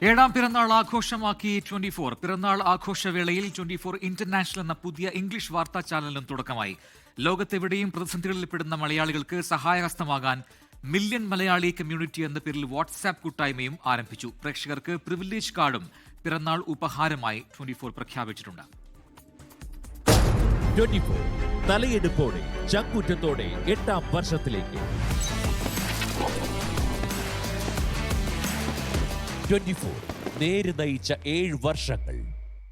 ഏഴാം പിറന്നാൾ ആഘോഷമാക്കി 24. പിറന്നാൾ ആഘോഷവേളയിൽ 24 ഇന്റർനാഷണൽ എന്ന പുതിയ ഇംഗ്ലീഷ് വാർത്താ ചാനലിനും തുടക്കമായി. ലോകത്തെവിടെയും പ്രതിസന്ധികളിൽപ്പെടുന്ന മലയാളികൾക്ക് സഹായഹസ്തമാകാൻ മില്യൺ മലയാളി കമ്മ്യൂണിറ്റി എന്ന പേരിൽ വാട്സാപ്പ് കൂട്ടായ്മയും ആരംഭിച്ചു. പ്രേക്ഷകർക്ക് പ്രിവിലേജ് കാർഡും പിറന്നാൾ ഉപഹാരമായി 24 പ്രഖ്യാപിച്ചിട്ടുണ്ട്. 24 തലയെടുപ്പോടെ ചങ്കൂറ്റത്തോടെ 8ാം വർഷത്തിലേക്ക്. 24 നേര് നയിച്ച 7 വർഷങ്ങൾ.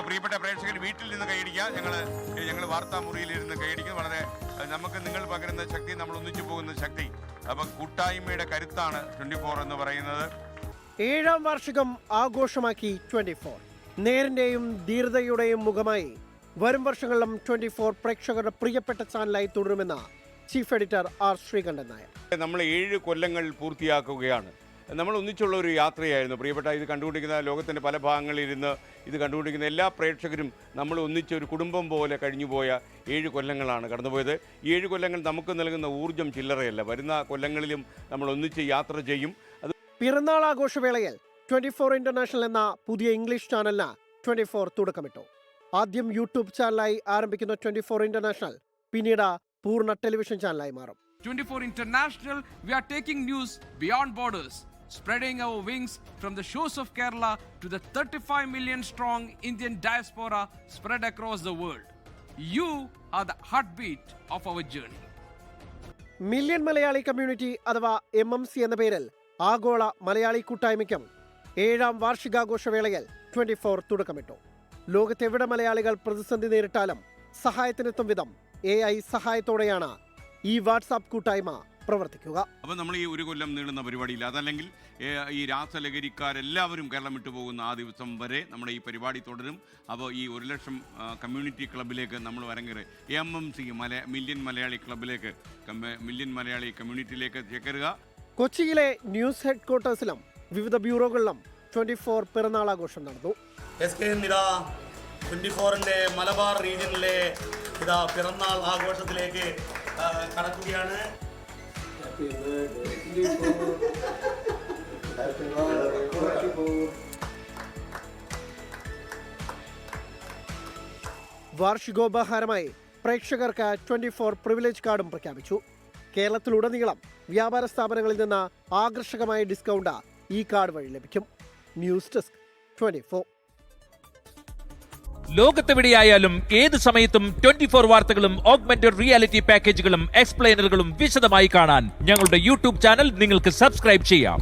പ്രിയപ്പെട്ട പ്രേക്ഷകർ, വീട്ടിൽ നിന്ന് കൈയടിക്കുക. ഞങ്ങൾ വാർത്താ മുറിയിലിരുന്ന് കൈയടിക്കുന്നത് വളരെ നമുക്ക് നിങ്ങൾ പകരുന്ന ശക്തി, നമ്മൾ ഒന്നിച്ചു പോകുന്ന ശക്തി. അപ്പൊ കൂട്ടായ്മയുടെ കരുത്താണ് 24 എന്ന് പറയുന്നത്. 7ാം വാർഷികം ആഘോഷമാക്കി 24. നേരിന്റെയും ധീരതയുടെയും മുഖമായി വരും വർഷങ്ങളിലും 24 പ്രേക്ഷകരുടെ പ്രിയപ്പെട്ട ചാനലായി തുടരുമെന്ന് chief editor R Sreekandan Nair. നമ്മൾ 7 കൊല്ലങ്ങൾ പൂർത്തിയാക്കുകയാണ്. നമ്മൾ ഒന്നിച്ചുള്ള ഒരു യാത്രയായിരുന്നു. പ്രിയപ്പെട്ട ഇത് കണ്ടുകൊണ്ടിരിക്കുന്ന ലോകത്തിൻ്റെ പല ഭാഗങ്ങളിലിരുന്ന് ഇത് കണ്ടുകൊണ്ടിരിക്കുന്ന എല്ലാ പ്രേക്ഷകരും നമ്മൾ ഒന്നിച്ച് ഒരു കുടുംബം പോലെ കഴിഞ്ഞുപോയ 7 കൊല്ലങ്ങളാണ് കടന്നുപോയത്. ഈ 7 കൊല്ലങ്ങൾ നമുക്ക് നൽകുന്ന ഊർജ്ജം ചില്ലറയല്ല. വരുന്ന കൊല്ലങ്ങളിലും നമ്മൾ ഒന്നിച്ച് യാത്ര ചെയ്യും. അത് പിറന്നാൾ ആഘോഷവേളയിൽ 24 ഇന്റർനാഷണൽ എന്ന പുതിയ ഇംഗ്ലീഷ് ചാനലിന് 24 തുടക്കമിട്ടു. ആദ്യം യൂട്യൂബ് ചാനലായി ആരംഭിക്കുന്ന 24 ഇന്റർനാഷണൽ പിന്നീട് പൂർണ്ണ ടെലിവിഷൻ ചാനലായി മാറും. 24 International, we are taking news beyond borders, spreading our wings from the shores of Kerala to the 35 million strong Indian diaspora spread across the world. You are the heartbeat of our journey. Million Malayali community അഥവാ MMC എന്ന പേരിൽ ആഗോള മലയാളി കൂട്ടായ്മയ്ക്കും 7ാം വാർഷികാഘോഷവേളയിൽ 24 തുടക്കമിട്ടു. ലോകത്തെവിടെ മലയാളികൾ പ്രതിസന്ധി നേരിട്ടാലും സഹായത്തിനെത്തും വിധം AI സഹായത്തോടെയാണ് ഈ വാട്സാപ്പ് കൂട്ടായ്മ പ്രവർത്തിക്കുക. അപ്പോൾ നമ്മൾ ഈ ഒരു കൊല്ലം നീളുന്ന പരിപാടിയില്ല, അതല്ലെങ്കിൽ ഈ രാസലഹരിക്കാരെല്ലാവരും കേരളം വിട്ടുപോകുന്ന ആ ദിവസം വരെ നമ്മുടെ ഈ പരിപാടി തുടരും. അപ്പോൾ ഈ 1 ലക്ഷം കമ്മ്യൂണിറ്റി ക്ലബിലേക്ക് നമ്മൾ വരങ്ങേറി MMC മില്യൺ മലയാളി ക്ലബിലേക്ക്, മില്യൺ മലയാളി കമ്മ്യൂണിറ്റിയിലേക്ക് ചേക്കരുക. കൊച്ചിയിലെ ന്യൂസ് ഹെഡ് ക്വാർട്ടേഴ്സിലും വിവിധ ബ്യൂറോകളിലും 24 പിറന്നാൾ ആഘോഷം നടന്നു. 24ന്റെ മലബാർ റീജിയനിലെ പിറന്നാൾ ആഘോഷത്തിലേക്ക് കടക്കുകയാണ്. വാർഷികോപഹാരമായി പ്രേക്ഷകർക്ക് 24 പ്രിവിലേജ് കാർഡും പ്രഖ്യാപിച്ചു. കേരളത്തിലുടനീളം വ്യാപാര സ്ഥാപനങ്ങളിൽ നിന്ന് ആകർഷകമായ ഡിസ്കൗണ്ട് ഈ കാർഡ് വഴി ലഭിക്കും. News desk 24. ലോകത്തെവിടെയായാലും ഏത് സമയത്തും 24 വാർത്തകളും ഓഗ്മെന്റഡ് റിയാലിറ്റി പാക്കേജുകളും എക്സ്പ്ലെയിനറുകളും വിശദമായി കാണാൻ ഞങ്ങളുടെ യൂട്യൂബ് ചാനൽ നിങ്ങൾക്ക് സബ്സ്ക്രൈബ് ചെയ്യാം.